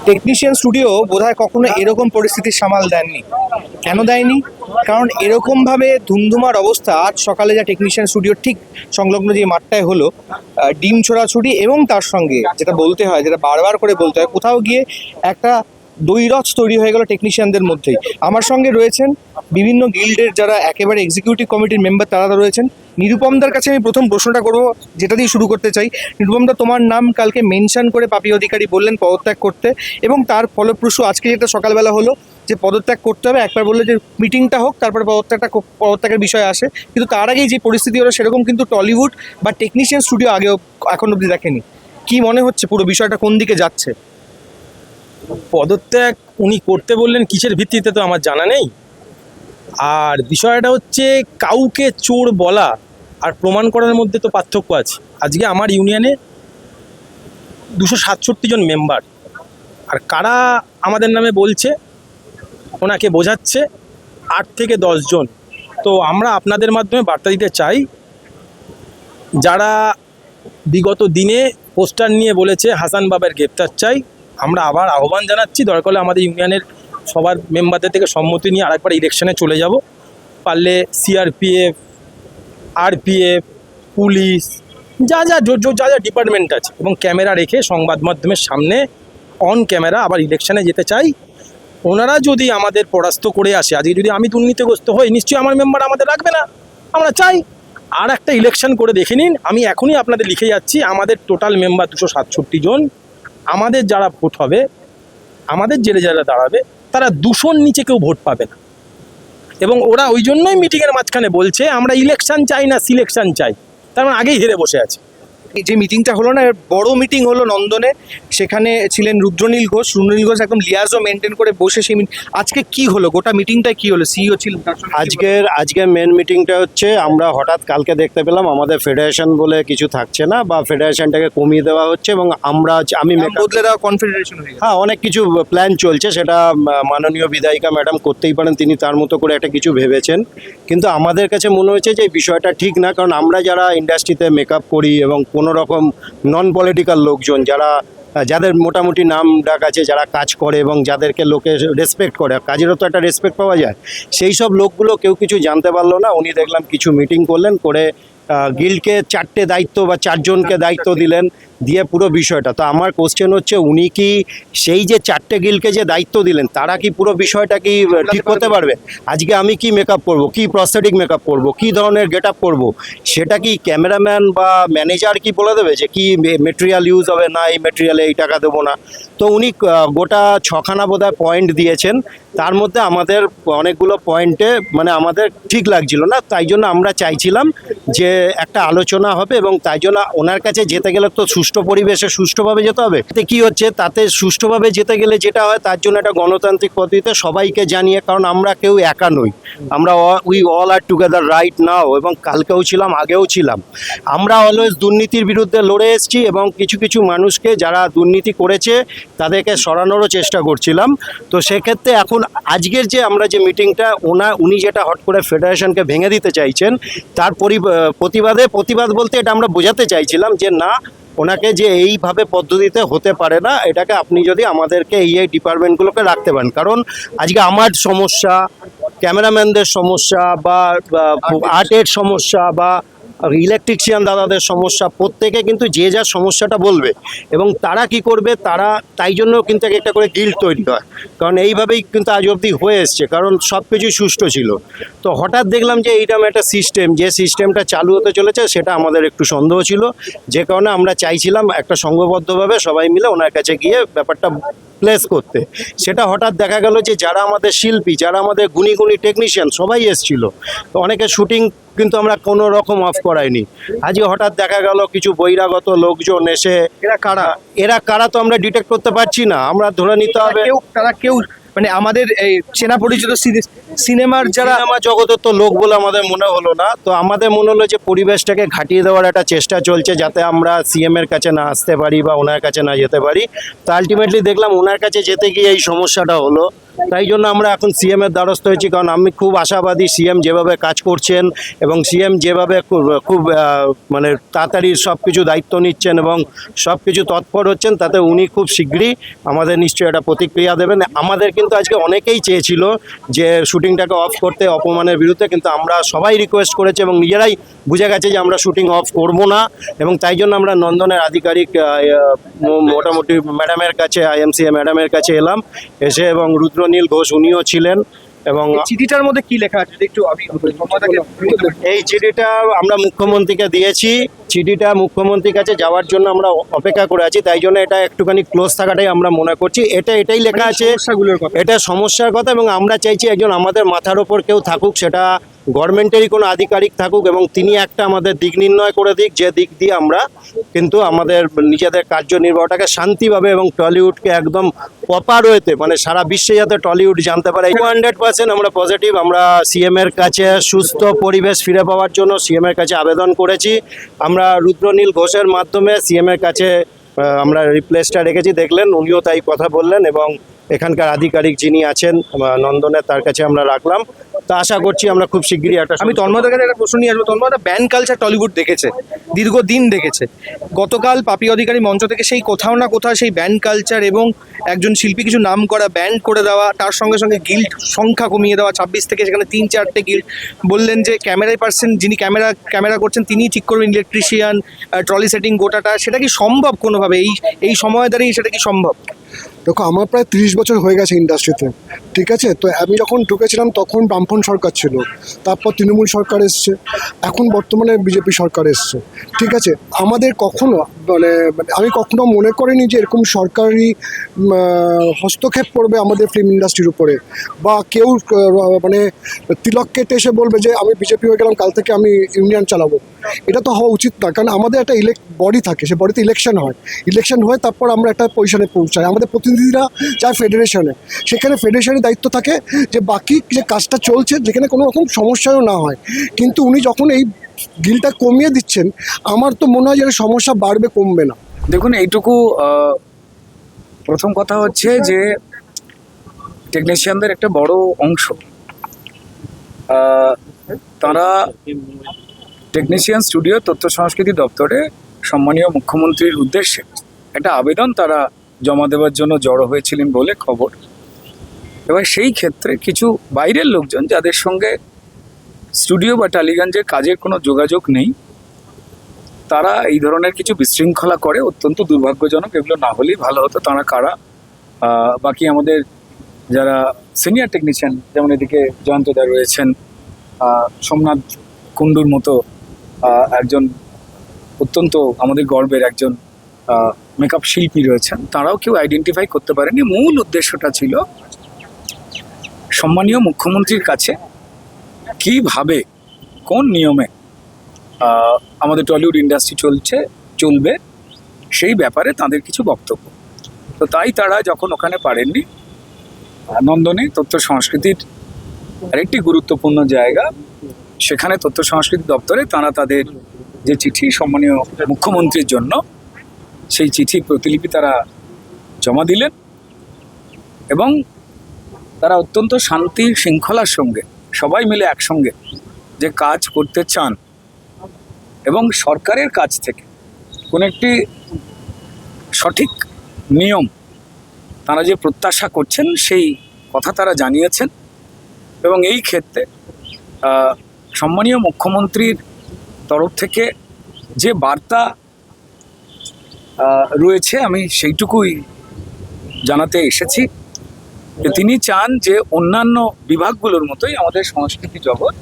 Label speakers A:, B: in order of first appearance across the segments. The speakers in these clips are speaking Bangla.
A: টেকনিশিয়ান স্টুডিও বোধহয় কখনো এরকম পরিস্থিতির সামাল দেননি। কেন দেয়নি? কারণ এরকমভাবে ধুমধুমার অবস্থা আজ সকালে যা টেকনিশিয়ান স্টুডিও ঠিক সংলগ্ন যে মাঠটায় হলো, ডিম ছোড়াছুড়ি এবং তার সঙ্গে যেটা বলতে হয়, যেটা বারবার করে বলতে হয়, কোথাও গিয়ে একটা দ্বৈরথ তৈরি হয়ে গেল টেকনিশিয়ানদের মধ্যেই। আমার সঙ্গে রয়েছেন বিভিন্ন গিল্ডের যারা একেবারে এক্সিকিউটিভ কমিটির মেম্বার, তারা রয়েছেন। নিরুপমদার কাছে আমি প্রথম প্রশ্নটা করবো, যেটা দিয়ে শুরু করতে চাই। নিরুপমদা, তোমার নাম কালকে মেনশন করে পাপি অধিকারী বললেন পদত্যাগ করতে, এবং তার ফলপ্রসূ আজকে যেটা সকালবেলা হলো যে পদত্যাগ করতে হবে। একবার বললো যে মিটিংটা হোক, তারপরে পদত্যাগের বিষয় আসে। কিন্তু তার আগেই যে পরিস্থিতি হলো, সেরকম কিন্তু টলিউড বা টেকনিশিয়ান স্টুডিও আগেও এখন অবধি দেখেনি। কি মনে হচ্ছে পুরো বিষয়টা কোন দিকে যাচ্ছে?
B: পদত্যাগ উনি করতে বললেন কিসের ভিত্তিতে তো আমার জানা নেই। আর বিষয়টা হচ্ছে কাউকে চোর বলা আর প্রমাণ করার মধ্যে তো পার্থক্য আছে। আজকে আমার ইউনিয়নে 267 জন মেম্বার, আর কারা আমাদের নামে বলছে, ওনাকে বোঝাচ্ছে 8 থেকে 10 জন। তো আমরা আপনাদের মাধ্যমে বার্তা দিতে চাই, যারা বিগত দিনে পোস্টার নিয়ে বলেছে হাসান বাবার গ্রেপ্তার চাই, আমরা আবার আহ্বান জানাচ্ছি, দরকার হলে আমাদের ইউনিয়নের সবার মেম্বারদের থেকে সম্মতি নিয়ে আরেকবার ইলেকশনে চলে যাব। পারলে সিআরপিএফ, আরপিএফ, পুলিশ, যা যা যা যা ডিপার্টমেন্ট আছে, এবং ক্যামেরা রেখে সংবাদ মাধ্যমের সামনে অন ক্যামেরা আবার ইলেকশনে যেতে চাই। ওনারা যদি আমাদের পরাস্ত করে আসে, আজকে যদি আমি দুর্নীতিগ্রস্ত হই, নিশ্চয়ই আমার মেম্বার আমাদের রাখবে না। আমরা চাই আর একটা ইলেকশন করে দেখে নিন। আমি এখনই আপনাদের লিখে যাচ্ছি, আমাদের টোটাল মেম্বার 267 জন। আমাদের যারা ভোট হবে, আমাদের জেলে যারা দাঁড়াবে, তারা 200-র নিচে কেউ ভোট পাবে না। এবং ওরা ওই জন্যই মিটিংয়ের মাঝখানে বলছে আমরা ইলেকশন চাই না, সিলেকশন চাই। তার মানে আগেই হেরে বসে আছে।
A: যে মিটিংটা হলো না, বড় মিটিং হলো নন্দনে, সেখানে ছিলেন রুদ্রনীল ঘোষ। একদম লিয়াজও মেনটেন করে বসে সেই আজকে কি হলো, গোটা মিটিংটা কি হলো? সিইও ছিলেন তার সঙ্গে।
C: আজকের মেন মিটিংটা হচ্ছে, আমরা হঠাৎ কালকে দেখতে পেলাম আমাদের ফেডারেশন বলে কিছু থাকছে না, বা ফেডারেশনটাকে কমিয়ে দেওয়া হচ্ছে, এবং আমি
A: বদলে দেওয়া কনফেডারেশন হয়ে গেছে।
C: হ্যাঁ, অনেক কিছু প্ল্যান চলছে, সেটা মাননীয় বিধায়িকা ম্যাডাম করতেই পারেন, তিনি তার মতো করে একটা কিছু ভেবেছেন। কিন্তু আমাদের কাছে মনে হয়েছে যে এই বিষয়টা ঠিক না, কারণ আমরা যারা ইন্ডাস্ট্রিতে মেকআপ করি এবং কোনো রকম নন পলিটিক্যাল লোকজন, যাদের মোটামুটি নাম ডাক আছে, যারা কাজ করে এবং যাদেরকে লোকে রেসপেক্ট করে, কাজেরও তো একটা রেসপেক্ট পাওয়া যায়, সেই সব লোকগুলো কেউ কিছু জানতে পারলো না। উনি দেখলাম কিছু মিটিং করলেন, করে গিল্ডকে 4টে দায়িত্ব বা 4 জনকে দায়িত্ব দিলেন, দিয়ে পুরো বিষয়টা। তো আমার কোশ্চেন হচ্ছে, উনি কি সেই যে 4টে গিল্ডকে যে দায়িত্ব দিলেন, তারা কি পুরো বিষয়টা কি ঠিক করতে পারবে? আজকে আমি কি মেকআপ করব, কি প্রস্থেটিক মেকআপ করব, কি ধরনের গেট আপ করবো, সেটা কি ক্যামেরাম্যান বা ম্যানেজার কি বলে দেবে যে কি মেটেরিয়াল ইউজ হবে, না এই মেটেরিয়ালে এই টাকা দেবো না? তো উনি গোটা 6খানা বোধহয় পয়েন্ট দিয়েছেন, তার মধ্যে আমাদের অনেকগুলো পয়েন্টে মানে আমাদের ঠিক লাগছিল না। তাই জন্য আমরা চাইছিলাম যে একটা আলোচনা হবে, এবং তাই জন্য ওনার কাছে যেতে গেলে তো সুষ্ঠু পরিবেশে সুষ্ঠুভাবে যেতে হবে। তাতে কী হচ্ছে, তাতে সুষ্ঠুভাবে যেতে গেলে যেটা হয়, তার জন্য একটা গণতান্ত্রিক পদ্ধতিতে সবাইকে জানিয়ে, কারণ আমরা কেউ একা নই, আমরা we all are together right now, এবং কালকেও ছিলাম, আগেও ছিলাম। আমরা অলওয়েজ দুর্নীতির বিরুদ্ধে লড়ে এসেছি, এবং কিছু কিছু মানুষকে যারা দুর্নীতি করেছে তাদেরকে সরানোরও চেষ্টা করছিলাম। তো সেক্ষেত্রে এখন আজকের যে আমরা যে মিটিংটা, উনি যেটা হট করে ফেডারেশনকে ভেঙে দিতে চাইছেন, তার প্রতিবাদ বলতে এটা আমরা বোঝাতে চাইছিলাম যে না, ওনাকে যে এইভাবে পদ্ধতিতে হতে পারে না, এটাকে আপনি যদি আমাদেরকে এই ডিপার্টমেন্টগুলোকে রাখতে পারেন। কারণ আজকে আমার সমস্যা, ক্যামেরাম্যানদের সমস্যা, বা আর্টের সমস্যা, বা ইলেকট্রিশিয়ান দাদাদের সমস্যা, প্রত্যেকে কিন্তু যে যার সমস্যাটা বলবে, এবং তারা কি করবে, তারা তাই জন্য কিন্তু একটা করে গিল্ড তৈরি হয়। কারণ এইভাবেই কিন্তু আজ অবধি হয়ে এসছে, কারণ সব কিছুই সুষ্ঠু ছিল। তো হঠাৎ দেখলাম যে এইরকম একটা সিস্টেম, যে সিস্টেমটা চালু হতে চলেছে, সেটা আমাদের একটু সন্দেহ ছিল, যে কারণে আমরা চাইছিলাম একটা সংঘবদ্ধভাবে সবাই মিলে ওনার কাছে গিয়ে ব্যাপারটা প্লেস করতে। সেটা হঠাৎ দেখা গেল যে যারা আমাদের শিল্পী, যারা আমাদের গুণী টেকনিশিয়ান, সবাই এসেছিল। তো অনেকে শুটিং কিন্তু আমরা কোনো রকম অফ করাইনি। আজকে হঠাৎ দেখা গেল কিছু বহিরাগত লোকজন এসে, এরা কারা তো আমরা ডিটেক্ট করতে পারছি না। আমরা ধরে নিতে হবে
A: তারা কেউ মানে আমাদের এই চেনা পরিচিত সিনেমার
C: সিনেমা জগতের তো লোক বলে আমাদের মনে হলো না। তো আমাদের মনে হলো যে পরিবেশটাকে ঘাটিয়ে দেওয়ার একটা চেষ্টা চলছে, যাতে আমরা সিএম এর কাছে না আসতে পারি বা ওনার কাছে না যেতে পারি। তো আলটিমেটলি দেখলাম ওনার কাছে যেতে গিয়ে এই সমস্যাটা হলো। তাই জন্য আমরা এখন সিএম এর দ্বারস্থ হয়েছি, কারণ আমি খুব আশাবাদী সিএম যেভাবে কাজ করছেন এবং সিএম যেভাবে খুব মানে তাড়াতাড়ি সব কিছু দায়িত্ব নিচ্ছেন এবং সব কিছু তৎপর হচ্ছেন, তাতে উনি খুব শীঘ্রই আমাদের নিশ্চয়ই একটা প্রতিক্রিয়া দেবেন। আমাদের কিন্তু আজকে অনেকেই চেয়েছিল যে শুটিংটাকে অফ করতে অপমানের বিরুদ্ধে, কিন্তু আমরা সবাই রিকোয়েস্ট করেছি এবং নিজেরাই বুঝে গেছে যে আমরা শুটিং অফ করব না, এবং তাই জন্য আমরা নন্দনের আধিকারিক মোটামুটি ম্যাডামের কাছে, আইএমসিএ ম্যাডামের কাছে এলাম, এসে এবং রুদ্রনীল ঘোষ উনিও ছিলেন। এবং
A: এই চিঠিটার মধ্যে কি লেখা আছে একটু আমি
C: এই চিঠিটা আমরা মুখ্যমন্ত্রীকে দিয়েছি, চিঠিটা মুখ্যমন্ত্রীর কাছে যাওয়ার জন্য আমরা অপেক্ষা করে আছি, তাই জন্য এটা একটুখানি ক্লোজ থাকাটাই আমরা মনে করছি। এটাই লেখা আছে,
A: সমস্যাগুলোর কথা।
C: এটা সমস্যার কথা, এবং আমরা চাইছি একজন আমাদের মাথার ওপর কেউ থাকুক, সেটা গভর্নমেন্টেরই কোনো আধিকারিক থাকুক, এবং তিনি একটা আমাদের দিক নির্ণয় করে দিক, যে দিক দিয়ে আমরা কিন্তু আমাদের নিজেদের কার্যনির্বাহটাকে শান্তিভাবে এবং টলিউডকে একদম প্রপার ওয়েতে, মানে সারা বিশ্বে যাতে টলিউড জানতে পারে। 200% আমরা পজিটিভ। আমরা সিএম এর কাছে সুস্থ পরিবেশ ফিরে পাওয়ার জন্য সিএম এর কাছে আবেদন করেছি। আমরা রুদ্রনীল ঘোষের মাধ্যমে সিএম এর কাছে আমরা রিপ্লেসটা রেখেছি, দেখলেন উনিও তাই কথা বললেন, এবং এখানকার আধিকারিক যিনি আছেন নন্দনের, তার কাছে আমরা রাখলাম। তা আশা করছি আমরা খুব শিগগিরই একটা
A: আমি তন্ময়দার কাছে একটা প্রশ্ন নিয়ে আসবো। তন্ময়দা ব্যান্ড কালচার টলিউড দেখেছে, দীর্ঘদিন দেখেছে। গতকাল পাপি অধিকারী মঞ্চ থেকে সেই কোথাও না কোথাও সেই ব্যান্ড কালচার এবং একজন শিল্পী কিছু নাম করা ব্যান্ড করে দেওয়া, তার সঙ্গে সঙ্গে গিল্ড সংখ্যা কমিয়ে দেওয়া 26 থেকে সেখানে 3-4টে গিল্ড, বললেন যে ক্যামেরায় পার্সন যিনি ক্যামেরা করছেন তিনিই ঠিক করবেন, ইলেকট্রিশিয়ান, ট্রলি সেটিং গোটাটা। সেটা কি সম্ভব কোনোভাবে এই সময় দাঁড়িয়ে সেটা কি সম্ভব?
D: দেখো, আমার প্রায় 30 বছর হয়ে গেছে ইন্ডাস্ট্রিতে, ঠিক আছে? তো আমি যখন ঢুকেছিলাম তখন বামফ্রন্ট সরকার ছিল, তারপর তৃণমূল সরকার এসছে, এখন বর্তমানে বিজেপি সরকার এসছে, ঠিক আছে? আমাদের কখনো মানে আমি কখনো মনে করিনি যে এরকম সরকারি হস্তক্ষেপ করবে আমাদের ফিল্ম ইন্ডাস্ট্রির উপরে, বা কেউ মানে তিলক কেটে এসে বলবে যে আমি বিজেপি হয়ে গেলাম, কাল থেকে আমি ইউনিয়ন চালাবো। এটা তো হওয়া উচিত না, কারণ আমাদের একটা বডি থাকে, সে বডিতে ইলেকশন হয়, তারপর আমরা একটা পজিশনে পৌঁছাই। আমাদের প্রতিনিধিরা যায় ফেডারেশনে, সেখানে ফেডারেশনের দায়িত্ব থাকে যে বাকি যে কাজটা চলছে যেখানে কোনো রকম সমস্যাও না হয়। কিন্তু উনি যখন এই গিলটা কমিয়ে দিচ্ছেন, আমার তো মনে হয় যে সমস্যা বাড়বে, কমবে না।
E: দেখুন, এইটুকু প্রথম কথা হচ্ছে যে টেকনিশিয়ানদের একটা বড় অংশ তারা টেকনিশিয়ান স্টুডিও তথ্য সংস্কৃতি দপ্তরে সম্মানীয় মুখ্যমন্ত্রীর উদ্দেশ্যে একটা আবেদন তারা জমা দেওয়ার জন্য জড়ো হয়েছিলেন বলে খবর। এবার সেই ক্ষেত্রে কিছু বাইরের লোকজন, যাদের সঙ্গে স্টুডিও বা টালিগঞ্জের কাজের কোনো যোগাযোগ নেই, তারা এই ধরনের কিছু বিশৃঙ্খলা করে, অত্যন্ত দুর্ভাগ্যজনক। এগুলো না হলেই ভালো হতো। তারা কারা? বাকি আমাদের যারা সিনিয়র টেকনিশিয়ান, যেমন এদিকে জয়ন্তদা রয়েছেন, সোমনাথ কুণ্ডুর মতো একজন অত্যন্ত আমাদের গর্বের একজন মেকআপ শিল্পী রয়েছেন, তারাও কেউ আইডেন্টিফাই করতে পারেনি। মূল উদ্দেশ্যটা ছিল সম্মানীয় মুখ্যমন্ত্রীর কাছে কিভাবে, কোন নিয়মে আমাদের টলিউড ইন্ডাস্ট্রি চলবে সেই ব্যাপারে তাদের কিছু বক্তব্য। তো তাই তারা যখন ওখানে পারেননি, নন্দনে তথ্য সংস্কৃতির আরেকটি গুরুত্বপূর্ণ জায়গা, সেখানে তথ্য সংস্কৃতি দপ্তরে তারা তাদের যে চিঠি সম্মানীয় মুখ্যমন্ত্রীর জন্য, সেই চিঠির প্রতিলিপি তারা জমা দিলেন, এবং তারা অত্যন্ত শান্তি শৃঙ্খলার সঙ্গে সবাই মিলে একসঙ্গে যে কাজ করতে চান এবং সরকারের কাছ থেকে কোনো একটি সঠিক নিয়ম তারা যে প্রত্যাশা করছেন, সেই কথা তারা জানিয়েছেন। এবং এই ক্ষেত্রে সম্মানীয় মুখ্যমন্ত্রীর তরফ থেকে যে বার্তা রয়েছে, আমি সেইটুকুই জানাতে এসেছি যে তিনি চান যে অন্যান্য বিভাগগুলোর মতোই আমাদের সংস্কৃতি জগৎ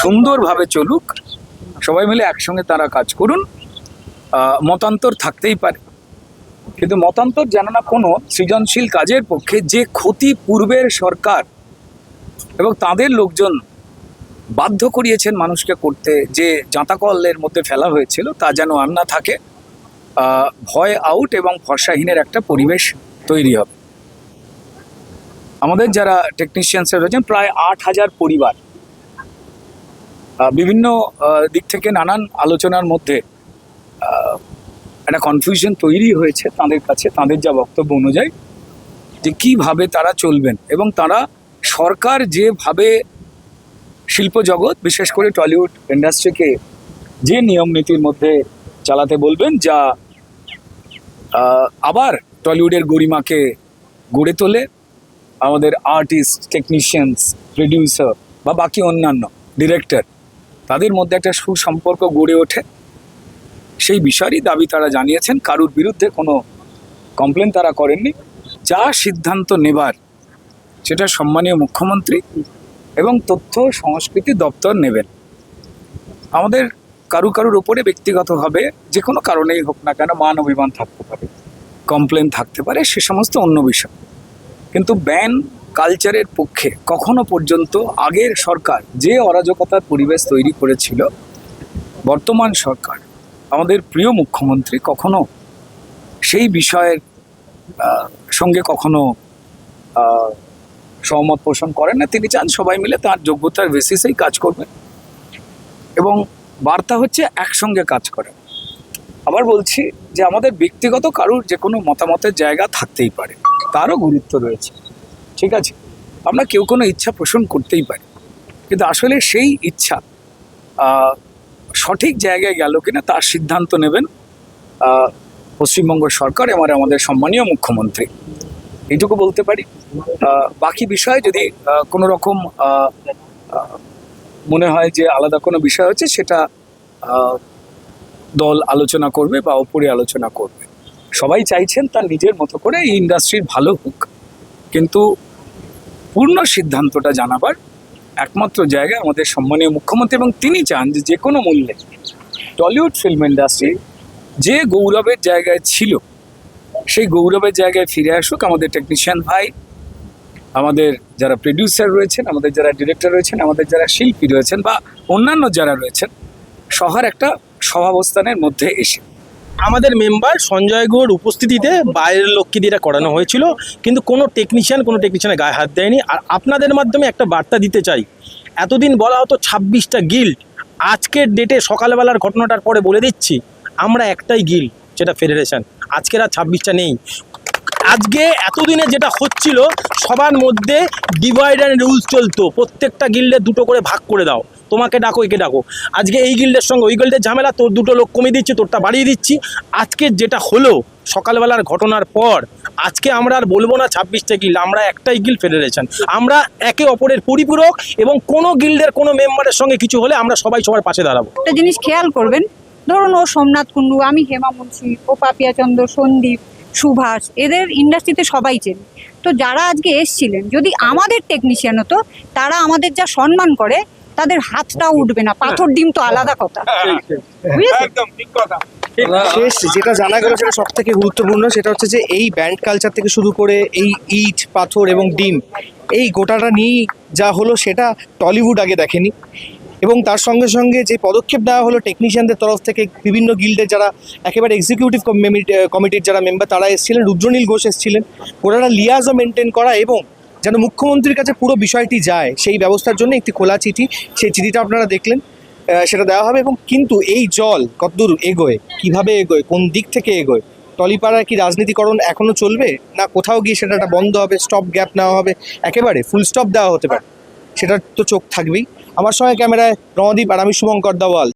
E: সুন্দরভাবে চলুক, সবাই মিলে একসঙ্গে তারা কাজ করুন। মতান্তর থাকতেই পারে, কিন্তু মতান্তর যেন না কোনো সৃজনশীল কাজের পক্ষে যে ক্ষতি পূর্বের সরকার এবং তাদের লোকজন বাধ্য করিয়েছেন মানুষকে করতে, যে জাঁতাকলের মধ্যে ফেলা হয়েছিল, তা যেন আর না থাকে। ভয় আউট এবং ভরসাহীনের একটা পরিবেশ তৈরি হবে। আমাদের যারা টেকনিশিয়ানসরা রয়েছেন, প্রায় 8000 পরিবার, বিভিন্ন দিক থেকে নানান আলোচনার মধ্যে একটা কনফিউশন তৈরি হয়েছে তাদের কাছে, তাদের যা বক্তব্য অনুযায়ী, যে কিভাবে তারা চলবেন এবং তারা সরকার যেভাবে শিল্প জগৎ বিশেষ করে টলিউড ইন্ডাস্ট্রিকে যে নিয়ম নীতির মধ্যে চালাতে বলবেন, যা আবার টলিউডের গরিমাকে গড়ে তোলে, আমাদের আর্টিস্ট, টেকনিশিয়ানস, প্রডিউসার বা বাকি অন্যান্য ডিরেক্টর তাদের মধ্যে একটা সুসম্পর্ক গড়ে ওঠে, সেই বিষয়েরই দাবি তারা জানিয়েছেন। কারুর বিরুদ্ধে কোনো কমপ্লেন তারা করেননি। যা সিদ্ধান্ত নেবার সেটা সম্মানীয় মুখ্যমন্ত্রী এবং তথ্য সংস্কৃতি দপ্তর নেবেন। আমাদের কারুর ওপরে ব্যক্তিগতভাবে যে কোনো কারণেই হোক না কেন মান অভিমান থাকতে পারে, কমপ্লেন থাকতে পারে, সে সমস্ত অন্য বিষয়। কিন্তু ব্যান কালচারের পক্ষে কখনো পর্যন্ত আগের সরকার যে অরাজকতার পরিবেশ তৈরি করেছিল, বর্তমান সরকার আমাদের প্রিয় মুখ্যমন্ত্রী কখনো সেই বিষয়ের সঙ্গে কখনো সহমত পোষণ করেন না। তিনি চান সবাই মিলে তার যোগ্যতার বেসিসেই কাজ করবেন এবং বার্তা হচ্ছে একসঙ্গে কাজ করে। আবার বলছি যে আমাদের ব্যক্তিগত কারুর যে কোনো মতামতের জায়গা থাকতেই পারে, তারও গুরুত্ব রয়েছে, ঠিক আছে। আমরা কেউ কোনো ইচ্ছা পোষণ করতেই পারি, কিন্তু আসলে সেই ইচ্ছা সঠিক জায়গায় গেল কিনা তার সিদ্ধান্ত নেবেন পশ্চিমবঙ্গ সরকার এবং আমাদের সম্মানীয় মুখ্যমন্ত্রী। এইটুকু বলতে পারি। বাকি বিষয়ে যদি কোনো রকম মনে হয় যে আলাদা কোনো বিষয় হচ্ছে, সেটা দল আলোচনা করবে বা ওপরে আলোচনা করবে। সবাই চাইছেন তার নিজের মতো করে এই ইন্ডাস্ট্রির ভালো হোক, কিন্তু পূর্ণ সিদ্ধান্তটা জানাবার একমাত্র জায়গা আমাদের সম্মানীয় মুখ্যমন্ত্রী, এবং তিনি চান যে যে কোনো মূল্যে টলিউড ফিল্ম ইন্ডাস্ট্রি যে গৌরবের জায়গায় ছিল সেই গৌরবের জায়গায় ফিরে আসুক। আমাদের টেকনিশিয়ান ভাই, আমাদের যারা প্রডিউসার রয়েছেন, আমাদের যারা ডিরেক্টর রয়েছেন, আমাদের যারা শিল্পী রয়েছেন বা অন্যান্য যারা রয়েছেন, সবার একটা সহাবস্থানের মধ্যে এসে
B: আমাদের মেম্বার সঞ্জয় গুহর উপস্থিতিতে বাইরের লোককে দিয়ে এটা করানো হয়েছিল, কিন্তু কোনো টেকনিশিয়ানের গায়ে হাত দেয়নি। আর আপনাদের মাধ্যমে একটা বার্তা দিতে চাই, এতদিন বলা হতো 26টা গিল্ড, আজকের ডেটে সকালবেলার ঘটনাটার পরে বলে দিচ্ছি আমরা একটাই গিল্ড, যেটা ফেডারেশন। আজকের আর 26টা নেই। আজকে এতদিনে যেটা হচ্ছিল, সবার মধ্যে ডিভাইড অ্যান্ড রুলস চলতো, প্রত্যেকটা গিল্ডে দুটো করে ভাগ করে দাও, তোমাকে ডাকো একে ডাকো। আজকে এই গিল্ডের সঙ্গে ওই গিল্ডের ঝামেলা, তোর দুটো লোক কমিয়ে দিচ্ছি, তোরটা বাড়িয়ে দিচ্ছি। আজকে যেটা হলো সকালবেলার ঘটনার পর, আজকে আমরা আর বলবো না 26টা গিল্ড, আমরা একটাই গিল্ড ফেডারেশন। আমরা একে অপরের পরিপূরক এবং কোনো গিল্ডের কোনো মেম্বারের সঙ্গে কিছু হলে আমরা সবাই সবার পাশে দাঁড়াবো।
F: একটা জিনিস খেয়াল করবেন, ধরুন ও সোমনাথ কুণ্ডু, আমি হেমা মুন্সি, ও পাপিয়া চন্দ্র, সন্দীপ, সুভাষ, এদের ইন্ডাস্ট্রিতে সবাই চেন। তো যারা আজকে এসছিলেন, যদি আমাদের টেকনিশিয়ান হতো, তারা আমাদের যা সম্মান করে তাদের হাতটাও উঠবে না। পাথর ডিম তো আলাদা কথা, বুঝেছেন?
A: শেষ যেটা জানা গেল সেটা সব থেকে গুরুত্বপূর্ণ, সেটা হচ্ছে যে এই ব্যান্ড কালচার থেকে শুরু করে এই ইট, পাথর এবং ডিম, এই গোটাটা নিয়েই যা হলো সেটা টলিউড আগে দেখেনি। এবং তার সঙ্গে সঙ্গে যে পদক্ষেপ নেওয়া হলো টেকনিশিয়ানদের তরফ থেকে, বিভিন্ন গিল্ডের যারা একেবারে এক্সিকিউটিভ কমিটির যারা মেম্বার তারা এসেছিলেন, রুদ্রনীল ঘোষ এসেছিলেন, ওনারা লিয়াজও মেনটেন করা এবং যেন মুখ্যমন্ত্রীর কাছে পুরো বিষয়টি যায় সেই ব্যবস্থার জন্য একটি খোলা চিঠি, সেই চিঠিটা আপনারা দেখলেন, সেটা দেওয়া হবে। এবং কিন্তু এই জল কতদূর এগোয়, কিভাবে এগোয়, কোন দিক থেকে এগোয়, টলিপাড়ায় কি রাজনীতিকরণ এখনও চলবে, না কোথাও গিয়ে সেটা একটা বন্ধ হবে, স্টপ গ্যাপ নেওয়া হবে, একেবারে ফুল স্টপ দেওয়া হতে পারে, সেটার তো চোখ থাকবেই। আমার সঙ্গে ক্যামেরায় রণদীপ আর আমি শুভঙ্কর দাওয়াল।